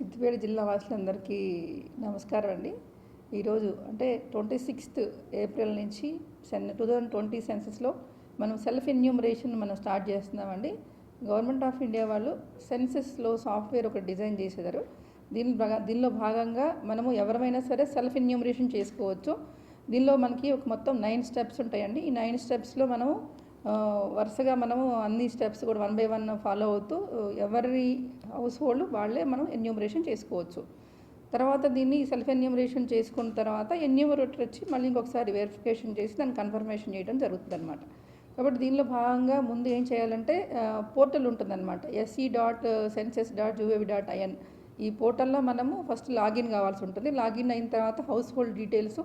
సిద్దిపేట జిల్లా వాసులందరికీ నమస్కారం అండి. ఈరోజు అంటే 26th ఏప్రిల్ నుంచి 2020 సెన్సస్లో మనం సెల్ఫ్ ఎన్యూమరేషన్ మనం స్టార్ట్ చేస్తున్నామండి. గవర్నమెంట్ ఆఫ్ ఇండియా వాళ్ళు సెన్సస్లో సాఫ్ట్వేర్ ఒక డిజైన్ చేసేదారు. దీనిలో భాగంగా మనము ఎవరైనా సరే సెల్ఫ్ ఎన్యూమరేషన్ చేసుకోవచ్చు. దీనిలో మనకి ఒక మొత్తం 9 స్టెప్స్ ఉంటాయండి. ఈ 9 స్టెప్స్లో మనము వరుసగా మనము అన్ని స్టెప్స్ కూడా 1 by 1 ఫాలో అవుతూ ఎవరి హౌస్ హోల్డ్ వాళ్ళే మనం ఎన్యూమరేషన్ చేసుకోవచ్చు. తర్వాత దీన్ని సెల్ఫ్ ఎన్యూమరేషన్ చేసుకున్న తర్వాత ఎన్యూమరేటర్ వచ్చి మళ్ళీ ఇంకొకసారి వెరిఫికేషన్ చేసి దాన్ని కన్ఫర్మేషన్ చేయడం జరుగుతుంది అనమాట. కాబట్టి దీనిలో భాగంగా ముందు ఏం చేయాలంటే పోర్టల్ ఉంటుందన్నమాట, se.census.gov.in. ఈ పోర్టల్లో మనము ఫస్ట్ లాగిన్ కావాల్సి ఉంటుంది. లాగిన్ అయిన తర్వాత హౌస్ హోల్డ్ డీటెయిల్స్,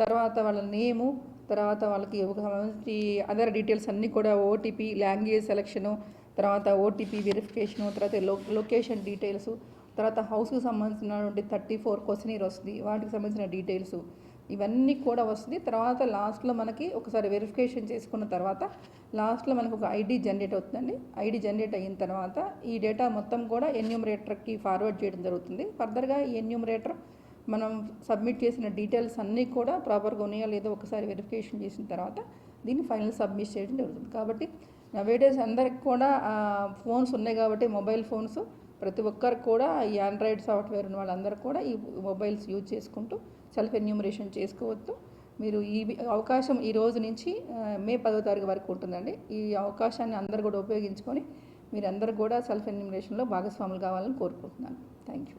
తర్వాత వాళ్ళ నేము, తర్వాత వాళ్ళకి ఒక సంబంధించి అదర్ డీటెయిల్స్ అన్నీ కూడా ఓటీపీ, లాంగ్వేజ్ సెలెక్షను, తర్వాత ఓటీపీ వెరిఫికేషను, తర్వాత లొకేషన్ డీటెయిల్స్, తర్వాత హౌస్కి సంబంధించినటువంటి 34 క్వశ్చనీర్ వస్తుంది, వాటికి సంబంధించిన డీటెయిల్స్ ఇవన్నీ కూడా వస్తుంది. తర్వాత లాస్ట్లో మనకి ఒకసారి వెరిఫికేషన్ చేసుకున్న తర్వాత లాస్ట్లో మనకు ఒక ఐడి జనరేట్ అవుతుందండి. ఐడి జనరేట్ అయిన తర్వాత ఈ డేటా మొత్తం కూడా ఎన్యూమరేటర్కి ఫార్వర్డ్ చేయడం జరుగుతుంది. ఫర్దర్గా ఈ ఎన్యూమరేటర్ మనం సబ్మిట్ చేసిన డీటెయిల్స్ అన్నీ కూడా ప్రాపర్గా ఉన్నాయో లేదో ఒకసారి వెరిఫికేషన్ చేసిన తర్వాత దీన్ని ఫైనల్ సబ్మిట్ చేయడం జరుగుతుంది. కాబట్టి నవేడేస్ అందరికి కూడా ఫోన్స్ ఉన్నాయి కాబట్టి మొబైల్ ఫోన్స్ ప్రతి ఒక్కరికి కూడా ఈ ఆండ్రాయిడ్ సాఫ్ట్వేర్ ఉన్న వాళ్ళందరూ కూడా ఈ మొబైల్స్ యూజ్ చేసుకుంటూ సెల్ఫ్ ఎన్యూమరేషన్ చేసుకోవచ్చు. మీరు ఈ అవకాశం ఈ రోజు నుంచి మే 10వ తారీఖు వరకు ఉంటుందండి. ఈ అవకాశాన్ని అందరూ కూడా ఉపయోగించుకొని మీరందరూ కూడా సెల్ఫ్ ఎన్యూమరేషన్లో భాగస్వాములు కావాలని కోరుకుంటున్నాను. Thank you.